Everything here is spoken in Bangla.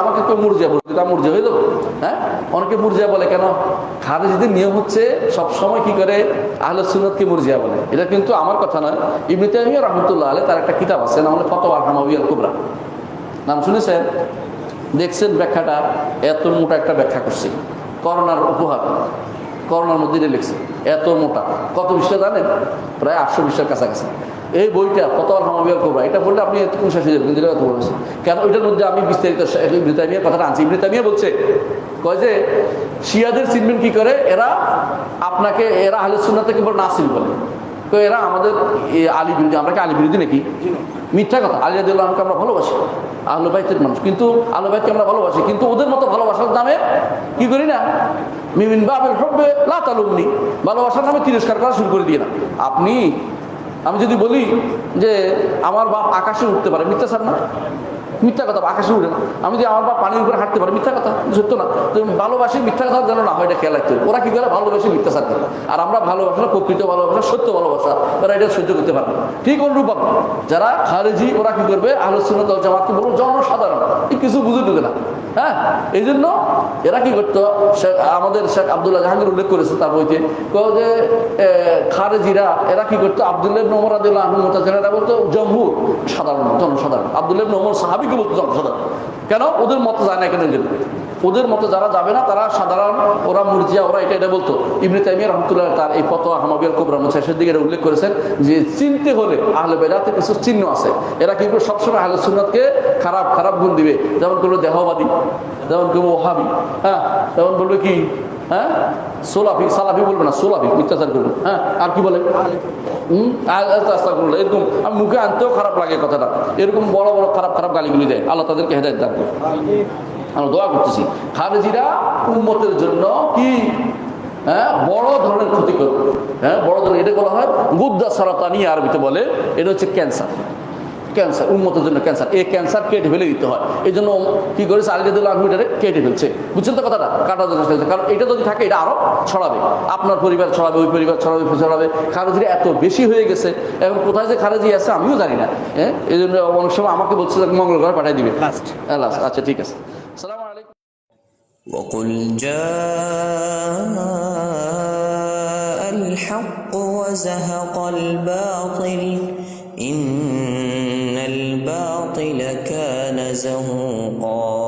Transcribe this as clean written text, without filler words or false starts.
আমাকে কেউ মুরজিয়া বলে দিলে মুরজিয়া হয়ে যাবো? হ্যাঁ, অনেকে মুরজিয়া বলে কেন? খারেজিদের নিয়ম হচ্ছে সবসময় কি করে আহলে সুন্নাতকে মুরজিয়া বলে। এটা কিন্তু আমার কথা নয়, ইবনে তাইমিয়া রাহমাতুল্লাহ আলাইহি তার একটা কিতাব আছে, নাম হলো ফাতাওয়া হামাওয়িয়া কুবরা। নাম শুনেছেন? দেখছেন ব্যাখ্যাটা? এত মোটা একটা ব্যাখ্যা করছি, করোনার উপহার, করোনার মধ্যে লিখছে, এত মোটা। কত পৃষ্ঠা জানেন? প্রায় 800 পৃষ্ঠার কাছাকাছি। এই বইটা ফাতাওয়া হামাওয়িয়া কুবরা, এটা বললে আপনি এতক্ষণ শেষ হয়ে যাবেন, কিন্তু কথা বলেছেন কেন? ওইটার মধ্যে আমি বিস্তারিত ইবনে তাইমিয়ার কথাটা আনছি। ইবনে তাইমিয়া বলছে, কয় যে শিয়াদের চিনবেন কি করে? এরা আপনাকে, এরা আহলে সুন্নাত থেকে বলে নাসিল বলে, তো এরা আমাদের আলী বিরোধী। আমরা কি আলী বিরোধী নাকি? মিথ্যা কথা। আলী রাদিয়াল্লাহু আনহুকে আমরা ভালোবাসি, আহলে বাইতের মানুষ, কিন্তু আহলে বাইতকে আমরা ভালোবাসি, কিন্তু ওদের মতো ভালোবাসার নামে কি করি না? মিন বাবিল হুব্বে লা তালুমনি, ভালোবাসার নামে তিরস্কার করা শুরু করে দিয়ে না। আমি যদি বলি যে আমার বাপ আকাশে উঠতে পারে, মিথ্যা স্যার না? মিথ্যা কথা, আকাশে উঠে না। আমি যদি আমার বাপ পানির উপরে হাঁটতে পারে, মিথ্যা কথা, সত্য না? তো ভালোবাসি, মিথ্যা কথা যেন না হয়, এটা খেয়াল রাখতে হবে। ওরা কি করে? ভালোবাসি মিথ্যা স্যার করে। আর আমরা ভালোবাসা, প্রকৃত ভালোবাসা, সত্য ভালোবাসা, তারা এটা সহ্য করতে পারবে। ঠিক অনুরূপ যারা খারেজি, ওরা কি করবে? আহলে সুন্নাত ওয়াল জামাতকে বলবো জনসাধারণ, কিছু বুঝে ঢুকে না। হ্যাঁ, এই জন্য এরা কি করতো? আমাদের শেখ আব্দুল্লাহ জাহাঙ্গীর উল্লেখ করেছে তার বইতে, যে খারেজিরা এরা কি করতো? আব্দুল্লাহ ইবনে ওমর রাদিয়াল্লাহু আনহু মুতাজিলারা বলতো জমহুর, সাধারণ, জনসাধারণ। আব্দুল্লাহ ইবনে ওমর সাহাবীকে বলতো জনসাধারণ। কেন? ওদের মতো যায় না কেন? ওদের মতো যারা যাবে না তারা সাধারণ, ওরা মুরজিয়া, ওরা এটা বলতো। ইবনে তাইমিয়া রাহমাতুল্লাহ তার এই ফাতাওয়া হামাওয়িয়া কুবরা শেষের দিকে এটা উল্লেখ করেছেন যে চিনতে হলে আহলে বেদাতের কিছু চিহ্ন আছে। এরা কি করে? সবসময় আহলে সুন্নাতকে খারাপ খারাপ গুণ দিবে। যেমন করলো দেহবাদী, যেমন করবো ওহাবি, হ্যাঁ, যেমন বলবে কি, হ্যাঁ, সোলাফি, সালাফি বলবে না, সোলাফি, মিথ্যাচার করবে। হ্যাঁ, আর কি বলে? এরকম আমি মুখে আনতেও খারাপ লাগে কথাটা। এরকম বড় বড় খারাপ খারাপ গালিগুলি দেয়। আল্লাহ তাদেরকে হেদায়েত দান করুন। আমরা দোয়া করতেছি খারেজিরা উম্মতের জন্য কি, হ্যাঁ, বড় ধরনের ক্ষতি করবে। হ্যাঁ, বড় ধরনের, এটা বলা হয় গুদ্দা সারাতানি, আরবিতে বলে। এটা হচ্ছে ক্যান্সার। ক্যান্সার উম্মতের জন্য ক্যান্সার। এই ক্যান্সার কেটে ফেলে দিতে হয়। এই জন্য কি করেছে? আলী রাদিয়াল্লাহু আনহু এটারে কেটে ফেলছে। বুঝছেন তো কথাটা? কাটার জন্য ফেলছে, কারণ এটা যদি থাকে এটা আরো ছড়াবে, আপনার পরিবার ছড়াবে, ওই পরিবার ছড়াবে, ছড়াবে। খারেজিরা এত বেশি হয়ে গেছে, এখন কোথায় যে খারেজি আছে আমিও জানি না। হ্যাঁ, এই জন্য অনেক সময় আমাকে বলছে যে মঙ্গল ঘরে পাঠিয়ে দিবে লাস্ট। আচ্ছা, ঠিক আছে। আসসালামু আলাইকুম। وقل جاء الحق وزهق الباطل إن الباطل كان زهوقا